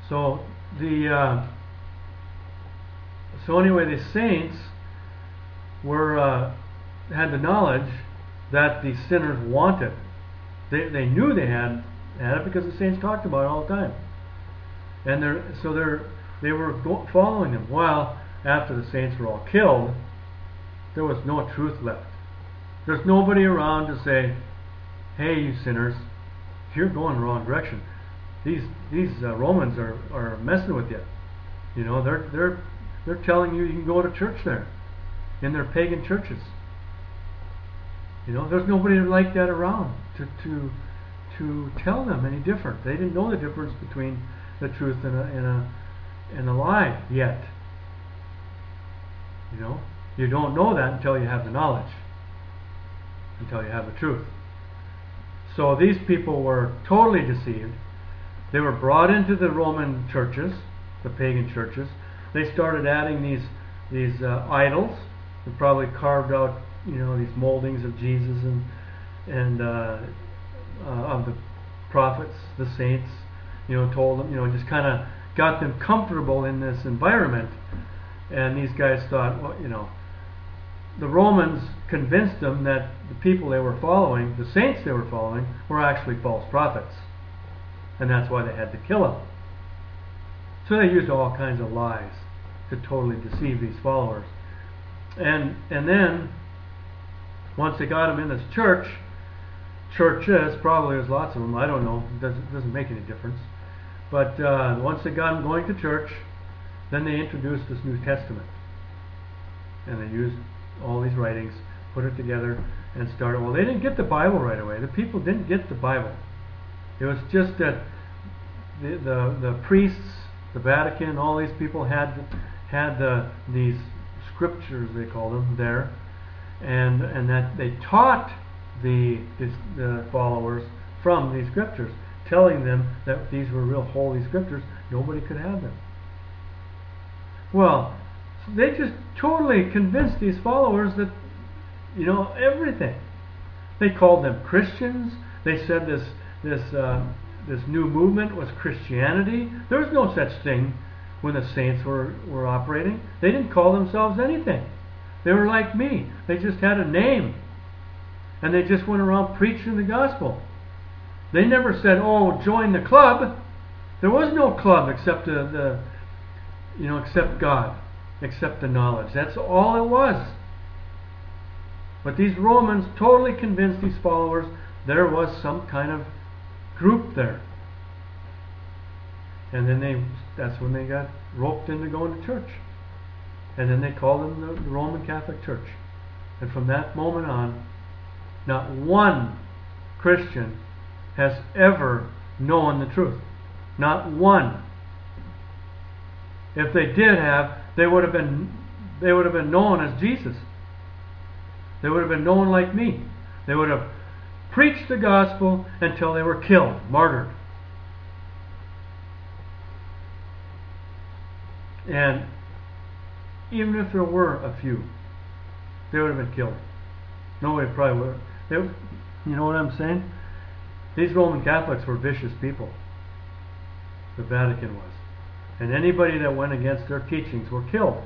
So the so anyway, the saints were had the knowledge that the sinners wanted. They knew they had it because the saints talked about it all the time, and they were following them. While after the saints were all killed, there was no truth left. There's nobody around to say, "Hey, you sinners, you're going the wrong direction. These Romans are messing with you. You know, they're telling you can go to church there in their pagan churches. You know, there's nobody like that around to tell them any different. They didn't know the difference between the truth and a lie yet. You know, you don't know that until you have the knowledge, until you have the truth. So these people were totally deceived. They were brought into the Roman churches, the pagan churches. They started adding these idols. They probably carved out, you know, these moldings of Jesus and of the prophets, the saints. You know, told them, you know, just kind of got them comfortable in this environment. And these guys thought, well, you know, the Romans convinced them that the people they were following, the saints they were following, were actually false prophets. And that's why they had to kill them. So they used all kinds of lies to totally deceive these followers. And then, once they got them in this churches, probably there's lots of them, I don't know, it doesn't make any difference. But once they got them going to church, then they introduced this New Testament. And they used all these writings, put it together, and started. Well, they didn't get the Bible right away. The people didn't get the Bible. It was just that the priests, the Vatican, all these people had these scriptures, they call them, there, and that they taught the followers from these scriptures, telling them that these were real holy scriptures. Nobody could have them. Well, they just totally convinced these followers that, you know, everything. They called them Christians. They said this new movement was Christianity. There was no such thing when the saints were operating. They didn't call themselves anything. They were like me. They just had a name. And they just went around preaching the gospel. They never said, "Oh, join the club." There was no club except except God, except the knowledge. That's all it was. But these Romans totally convinced these followers there was some kind of group there. And then that's when they got roped into going to church. And then they called them the Roman Catholic Church. And from that moment on, not one Christian has ever known the truth. Not one. If they did have, they would have been known as Jesus. They would have been known like me. They would have preached the gospel until they were killed, martyred. And even if there were a few, they would have been killed. Nobody probably would have. You know what I'm saying? These Roman Catholics were vicious people. The Vatican was. And anybody that went against their teachings were killed.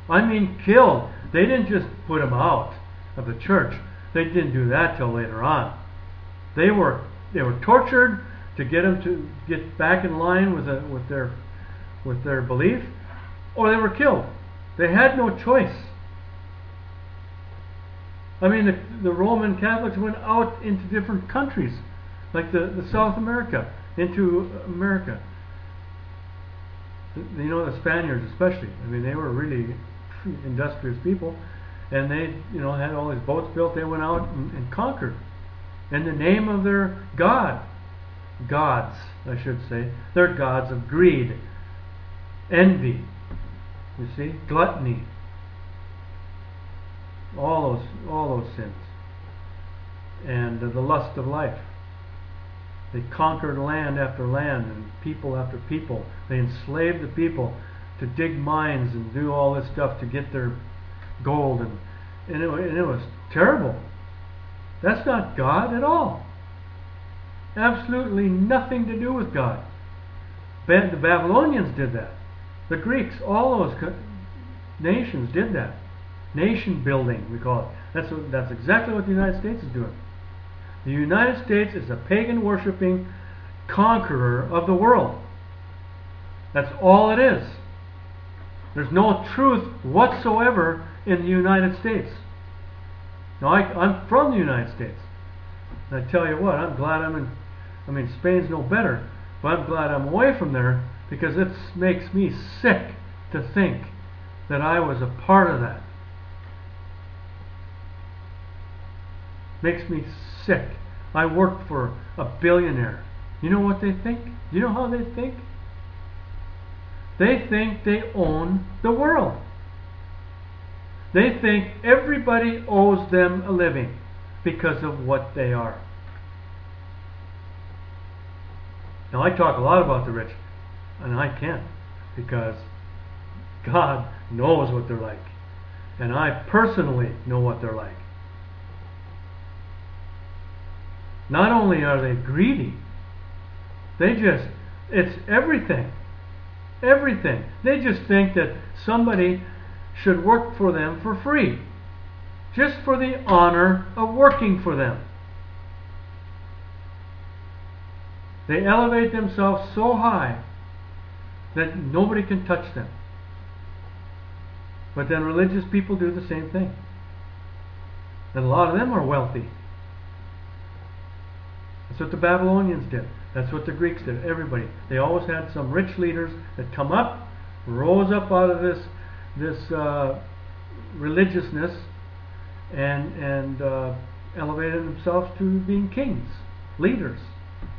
I mean killed. They didn't just put them out of the church. They didn't do that till later on. They were tortured to get them to get back in line with their belief, or they were killed. They had no choice. I mean, the Roman Catholics went out into different countries, like the South America, into America. You know, the Spaniards especially. I mean, they were really industrious people, and they, you know, had all these boats built. They went out and conquered in the name of their gods, I should say. They're gods of greed, envy, you see, gluttony, all those sins, and the lust of life. They conquered land after land and people after people. They enslaved the people to dig mines and do all this stuff to get their gold, and it was terrible. That's not God at all. Absolutely nothing to do with God. The Babylonians did that. The Greeks, all those nations did that. Nation building, we call it. That's exactly what the United States is doing. The United States is a pagan worshipping conqueror of the world. That's all it is. There's no truth whatsoever in the United States. Now, I'm from the United States. And I tell you what, I'm glad Spain's no better, but I'm glad I'm away from there, because it makes me sick to think that I was a part of that. Makes me sick. I worked for a billionaire. You know what they think? You know how they think? They think they own the world. They think everybody owes them a living because of what they are. Now, I talk a lot about the rich, and I can't, because God knows what they're like, and I personally know what they're like. Not only are they greedy, it's everything. Everything. They just think that somebody should work for them for free, just for the honor of working for them. They elevate themselves so high that nobody can touch them. But then religious people do the same thing. And a lot of them are wealthy. That's what the Babylonians did. That's what the Greeks did. Everybody. They always had some rich leaders that come up, rose up out of this religiousness, and elevated themselves to being kings, leaders,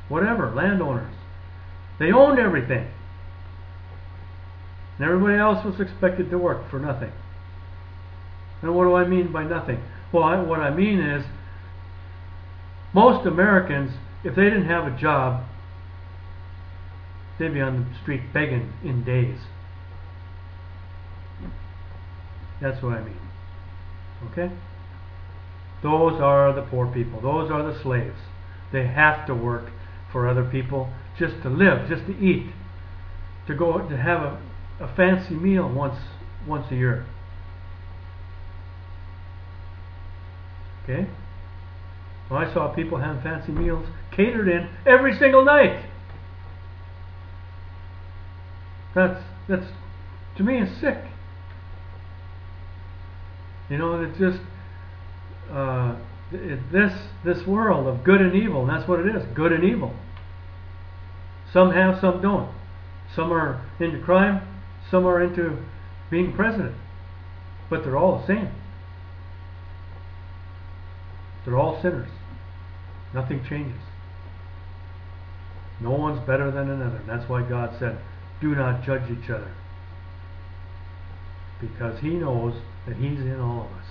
whatever, landowners. They owned everything. And everybody else was expected to work for nothing. And what do I mean by nothing? Well, what I mean is, most Americans, if they didn't have a job, they'd be on the street begging in days. That's what I mean. Okay? Those are the poor people. Those are the slaves. They have to work for other people just to live, just to eat, to have a fancy meal once a year. Okay? Well, I saw people having fancy meals catered in every single night. That's to me, is sick. You know, it's just this world of good and evil, and that's what it is, good and evil. Some have, some don't. Some are into crime, some are into being president. But they're all the same. They're all sinners. Nothing changes. No one's better than another. And that's why God said, do not judge each other. Because He knows that He's in all of us.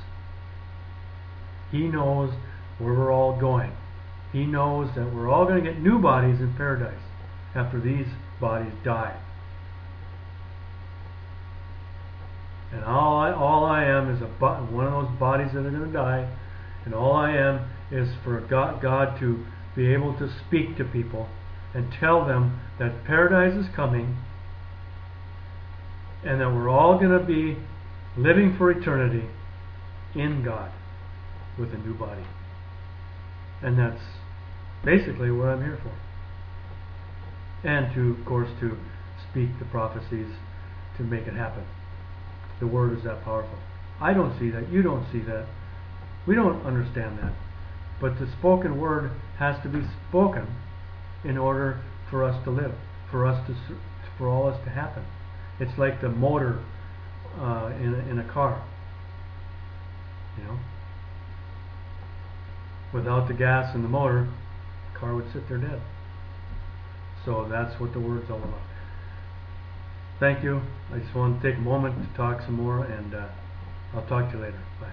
He knows where we're all going. He knows that we're all going to get new bodies in paradise after these bodies die. And all I am is one of those bodies that are going to die. And all I am is for God to be able to speak to people and tell them that paradise is coming, and that we're all going to be living for eternity in God with a new body. And that's basically what I'm here for. And to, of course, to speak the prophecies to make it happen. The Word is that powerful. I don't see that. You don't see that. We don't understand that. But the spoken Word has to be spoken in order for us to live, for all this to happen. It's like the motor in a car. You know, without the gas in the motor, the car would sit there dead. So that's what the Word's all about. Thank you. I just want to take a moment to talk some more, and I'll talk to you later. Bye.